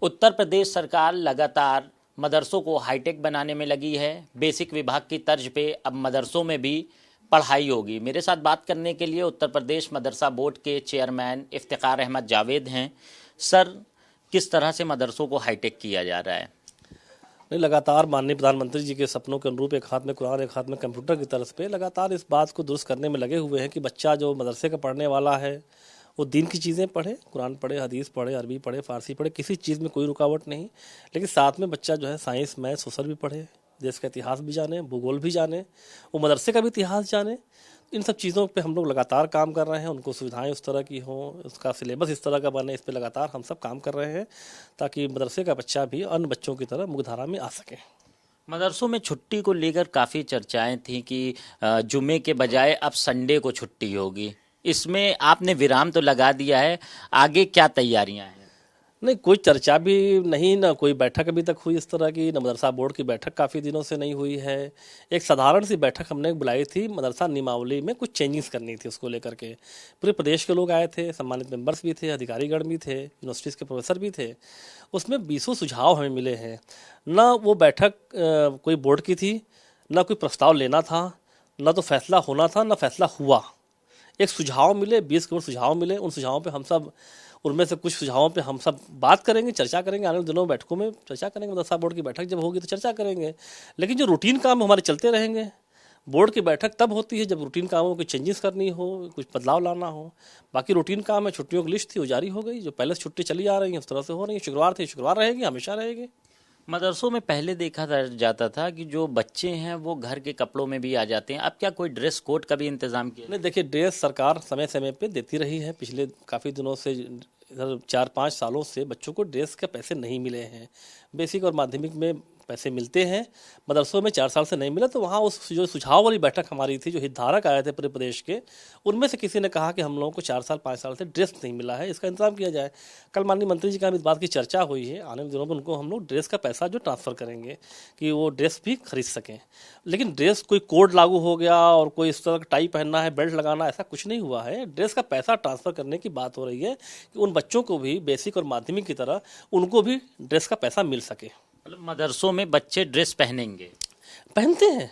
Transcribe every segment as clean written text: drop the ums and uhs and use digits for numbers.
उत्तर प्रदेश सरकार लगातार मदरसों को हाईटेक बनाने में लगी है। बेसिक विभाग की तर्ज पे अब मदरसों में भी पढ़ाई होगी। मेरे साथ बात करने के लिए उत्तर प्रदेश मदरसा बोर्ड के चेयरमैन इफ्तिकार अहमद जावेद हैं। सर, किस तरह से मदरसों को हाईटेक किया जा रहा है? नहीं, लगातार माननीय प्रधानमंत्री जी के सपनों के अनुरूप एक हाथ में कुरान एक हाथ में कंप्यूटर की तर्ज पे लगातार इस बात को दुरुस्त करने में लगे हुए हैं कि बच्चा जो मदरसे का पढ़ने वाला है वो दीन की चीज़ें पढ़े, कुरान पढ़े, हदीस पढ़े, अरबी पढ़े, फ़ारसी पढ़े, किसी चीज़ में कोई रुकावट नहीं। लेकिन साथ में बच्चा जो है साइंस, मैथ, सोशल भी पढ़े, देश का इतिहास भी जाने, भूगोल भी जाने, वो मदरसे का भी इतिहास जाने। इन सब चीज़ों पे हम लोग लगातार काम कर रहे हैं। उनको सुविधाएं उस तरह की हों, उसका सिलेबस इस तरह का बने, इस पे लगातार हम सब काम कर रहे हैं ताकि मदरसे का बच्चा भी अन्य बच्चों की तरह मुख्यधारा में आ सके। मदरसों में छुट्टी को लेकर काफ़ी चर्चाएं थी कि जुमे के बजाय अब संडे को छुट्टी होगी। इसमें आपने विराम तो लगा दिया है, आगे क्या तैयारियां हैं? नहीं, कोई चर्चा भी नहीं, ना कोई बैठक अभी तक हुई इस तरह की, न मदरसा बोर्ड की बैठक काफ़ी दिनों से नहीं हुई है। एक साधारण सी बैठक हमने बुलाई थी, मदरसा नियमावली में कुछ चेंजिंग्स करनी थी, उसको लेकर के पूरे प्रदेश के लोग आए थे, सम्मानित मेंबर्स भी थे, अधिकारीगण भी थे, यूनिवर्सिटीज़ के प्रोफेसर भी थे। उसमें 20 सुझाव हमें मिले हैं। ना वो बैठक कोई बोर्ड की थी, ना कोई प्रस्ताव लेना था, ना तो फैसला होना था, ना फैसला हुआ। एक सुझाव मिले, 20 करोड़ सुझाव मिले। उन सुझावों पे हम सब, उनमें से कुछ सुझावों पे हम सब बात करेंगे, चर्चा करेंगे। आने वाले दिनों में बैठकों में चर्चा करेंगे, मदरसा बोर्ड की बैठक जब होगी तो चर्चा करेंगे। लेकिन जो रूटीन काम हमारे चलते रहेंगे। बोर्ड की बैठक तब होती है जब रूटीन कामों को चेंजेस करनी हो, कुछ बदलाव लाना हो। बाकी रूटीन काम है, छुट्टियों की लिस्ट थी वो जारी हो गई। जो पहले से छुट्टी चली आ रही है उस तरह से हो रही है। शुक्रवार थी, शुक्रवार रहेगी, हमेशा रहेगी। मदरसों में पहले देखा जाता था कि जो बच्चे हैं वो घर के कपड़ों में भी आ जाते हैं। अब क्या कोई ड्रेस कोड का भी इंतजाम किया? नहीं, देखिए, ड्रेस सरकार समय समय पे देती रही है। पिछले काफ़ी दिनों से, इधर 4-5 सालों से बच्चों को ड्रेस के पैसे नहीं मिले हैं। बेसिक और माध्यमिक में पैसे मिलते हैं, मदरसों में 4 साल से नहीं मिला। तो वहाँ उस जो सुझाव वाली बैठक हमारी थी, जो हितधारक आए थे पूरे प्रदेश के, उनमें से किसी ने कहा कि हम लोगों को 4 साल 5 साल से ड्रेस नहीं मिला है, इसका इंतजाम किया जाए। कल माननीय मंत्री जी का इस बात की चर्चा हुई है। आने वाले दिनों में उनको हम लोग ड्रेस का पैसा जो ट्रांसफ़र करेंगे कि वो ड्रेस भी खरीद सकें। लेकिन ड्रेस कोई कोड लागू हो गया और कोई इस तरह का टाई पहनना है, बेल्ट लगाना, ऐसा कुछ नहीं हुआ है। ड्रेस का पैसा ट्रांसफ़र करने की बात हो रही है कि उन बच्चों को भी बेसिक और माध्यमिक की तरह उनको भी ड्रेस का पैसा मिल सके। मतलब मदरसों में बच्चे ड्रेस पहनेंगे? पहनते हैं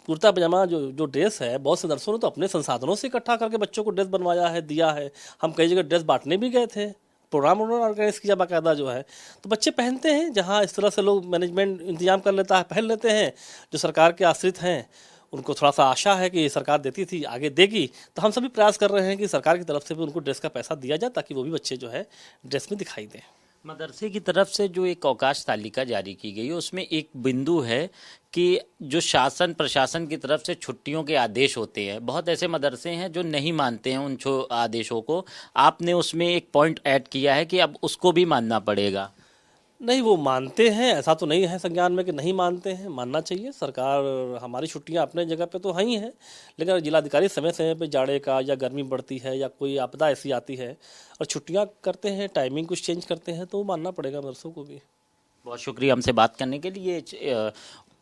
कुर्ता पजामा। जो ड्रेस है, बहुत से मदरसों ने तो अपने संसाधनों से इकट्ठा करके बच्चों को ड्रेस बनवाया है, दिया है। हम कई जगह ड्रेस बांटने भी गए थे, प्रोग्राम उन्होंने ऑर्गेनाइज किया बाकायदा जो है। तो बच्चे पहनते हैं, जहाँ इस तरह से लोग मैनेजमेंट इंतजाम कर लेता है, पहन लेते हैं। जो सरकार के आश्रित हैं उनको थोड़ा सा आशा है कि सरकार देती थी, आगे देगी। तो हम सभी प्रयास कर रहे हैं कि सरकार की तरफ से भी उनको ड्रेस का पैसा दिया जाए ताकि वो भी बच्चे जो है ड्रेस में दिखाई दें। मदरसे की तरफ से जो एक अवकाश तालिका जारी की गई है उसमें एक बिंदु है कि जो शासन प्रशासन की तरफ से छुट्टियों के आदेश होते हैं, बहुत ऐसे मदरसे हैं जो नहीं मानते हैं उन आदेशों को। आपने उसमें एक पॉइंट ऐड किया है कि अब उसको भी मानना पड़ेगा। नहीं, वो मानते हैं, ऐसा तो नहीं है संज्ञान में कि नहीं मानते हैं। मानना चाहिए। सरकार, हमारी छुट्टियां अपने जगह पे तो हैं ही हैं, लेकिन जिलाधिकारी समय समय पे जाड़े का या गर्मी बढ़ती है या कोई आपदा ऐसी आती है और छुट्टियां करते हैं, टाइमिंग कुछ चेंज करते हैं, तो वो मानना पड़ेगा मदरसों को भी। बहुत शुक्रिया हमसे बात करने के लिए।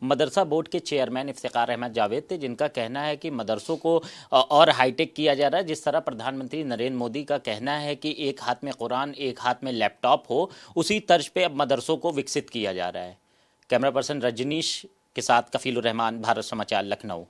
मदरसा बोर्ड के चेयरमैन इफ्तिकार अहमद जावेद थे, जिनका कहना है कि मदरसों को और हाईटेक किया जा रहा है। जिस तरह प्रधानमंत्री नरेंद्र मोदी का कहना है कि एक हाथ में कुरान एक हाथ में लैपटॉप हो, उसी तर्ज पे अब मदरसों को विकसित किया जा रहा है। कैमरा पर्सन रजनीश के साथ कफीलुर रहमान, भारत समाचार, लखनऊ।